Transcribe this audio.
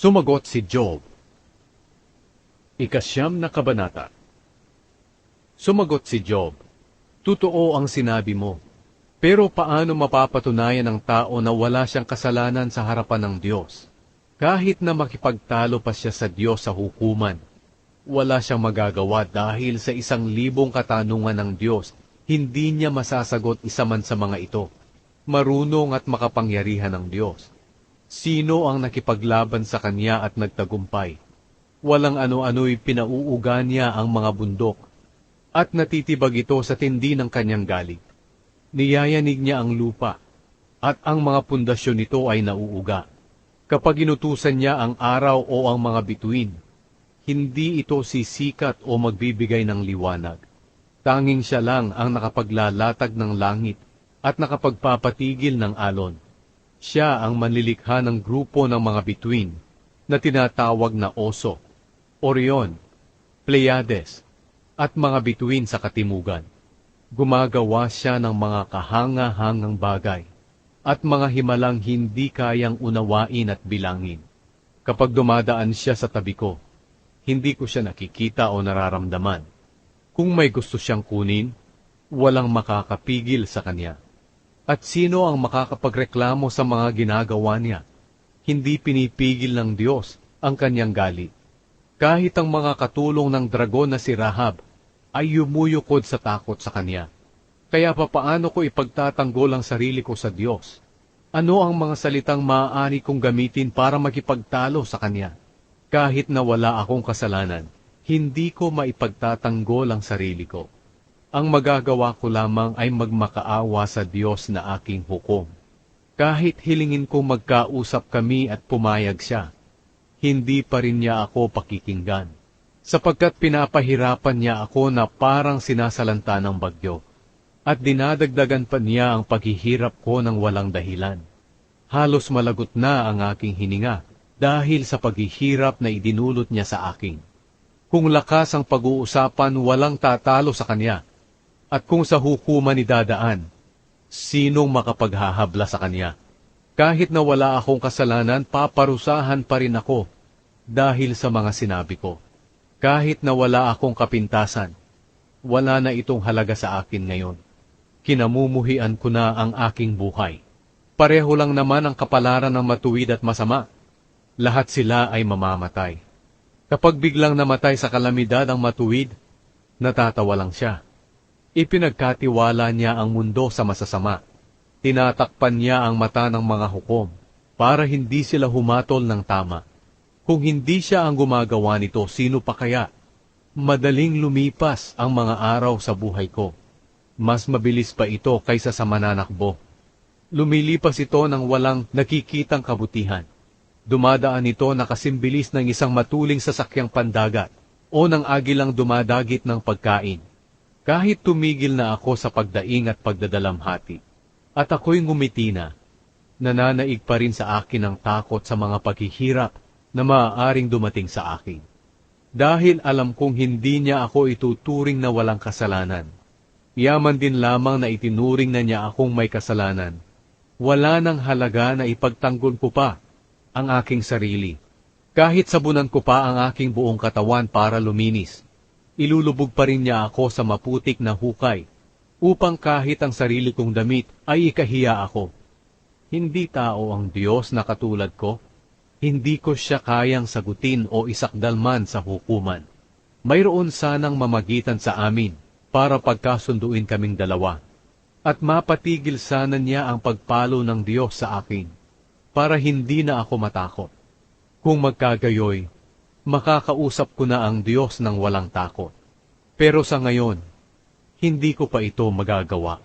Sumagot si Job. Ikasyam na kabanata. Sumagot si Job, "Totoo ang sinabi mo, pero paano mapapatunayan ng tao na wala siyang kasalanan sa harapan ng Diyos? Kahit na makipagtalo pa siya sa Diyos sa hukuman, wala siyang magagawa dahil sa 1,000 katanungan ng Diyos, hindi niya masasagot isa man sa mga ito. Marunong at makapangyarihan ng Diyos. Sino ang nakipaglaban sa Kanya at nagtagumpay? Walang ano-ano'y pinauuga niya ang mga bundok, at natitibag ito sa tindi ng Kanyang galing. Niyayanig niya ang lupa, at ang mga pundasyon nito ay nauuga. Kapag inutusan niya ang araw o ang mga bituin, hindi ito sisikat o magbibigay ng liwanag. Tanging siya lang ang nakapaglalatag ng langit at nakapagpapatigil ng alon. Siya ang manlilikha ng grupo ng mga bituin na tinatawag na Oso, Orion, Pleiades, at mga bituin sa katimugan. Gumagawa siya ng mga kahanga-hangang bagay at mga himalang hindi kayang unawain at bilangin. Kapag dumadaan siya sa tabi ko, hindi ko siya nakikita o nararamdaman. Kung may gusto siyang kunin, walang makakapigil sa kanya. At sino ang makakapagreklamo sa mga ginagawa niya? Hindi pinipigil ng Diyos ang kanyang galit. Kahit ang mga katulong ng dragon na si Rahab ay yumuyukod sa takot sa kanya. Kaya papaano ko ipagtatanggol ang sarili ko sa Diyos? Ano ang mga salitang maaari kong gamitin para makipagtalo sa kanya? Kahit na wala akong kasalanan, hindi ko maipagtatanggol ang sarili ko. Ang magagawa ko lamang ay magmakaawa sa Diyos na aking hukom. Kahit hilingin kong magkausap kami at pumayag siya, hindi pa rin niya ako pakikinggan, sapagkat pinapahirapan niya ako na parang sinasalanta ng bagyo, at dinadagdagan pa niya ang paghihirap ko ng walang dahilan. Halos malagot na ang aking hininga dahil sa paghihirap na idinulot niya sa akin. Kung lakas ang pag-uusapan, walang tatalo sa kanya, at kung sa hukuman idadaan, sinong makapaghahabla sa kanya? Kahit na wala akong kasalanan, paparusahan pa rin ako dahil sa mga sinabi ko. Kahit na wala akong kapintasan, wala na itong halaga sa akin ngayon. Kinamumuhian ko na ang aking buhay. Pareho lang naman ang kapalaran ng matuwid at masama. Lahat sila ay mamamatay. Kapag biglang namatay sa kalamidad ang matuwid, natatawa lang siya. Ipinagkatiwala niya ang mundo sa masasama. Tinatakpan niya ang mata ng mga hukom para hindi sila humatol ng tama. Kung hindi siya ang gumagawa nito, sino pa kaya? Madaling lumipas ang mga araw sa buhay ko. Mas mabilis pa ito kaysa sa mananakbo. Lumilipas ito ng walang nakikitang kabutihan. Dumadaan ito na kasimbilis ng isang matuling sasakyang pandagat o ng agilang dumadagit ng pagkain. Kahit tumigil na ako sa pagdaing at pagdadalamhati, at ako'y ngumiti na, nananaig pa rin sa akin ang takot sa mga paghihirap na maaaring dumating sa akin. Dahil alam kong hindi niya ako ituturing na walang kasalanan. Yaman din lamang na itinuring na niya akong may kasalanan. Wala nang halaga na ipagtanggol ko pa ang aking sarili. Kahit sabunan ko pa ang aking buong katawan para luminis, ilulubog pa rin niya ako sa maputik na hukay, upang kahit ang sarili kong damit ay ikahiya ako. Hindi tao ang Diyos na katulad ko. Hindi ko siya kayang sagutin o isakdal man sa hukuman. Mayroon sanang mamagitan sa amin para pagkasunduin kaming dalawa, at mapatigil sana niya ang pagpalo ng Diyos sa akin, para hindi na ako matakot. Kung magkagayoy, makakausap ko na ang Diyos ng walang takot. Pero sa ngayon, hindi ko pa ito magagawa.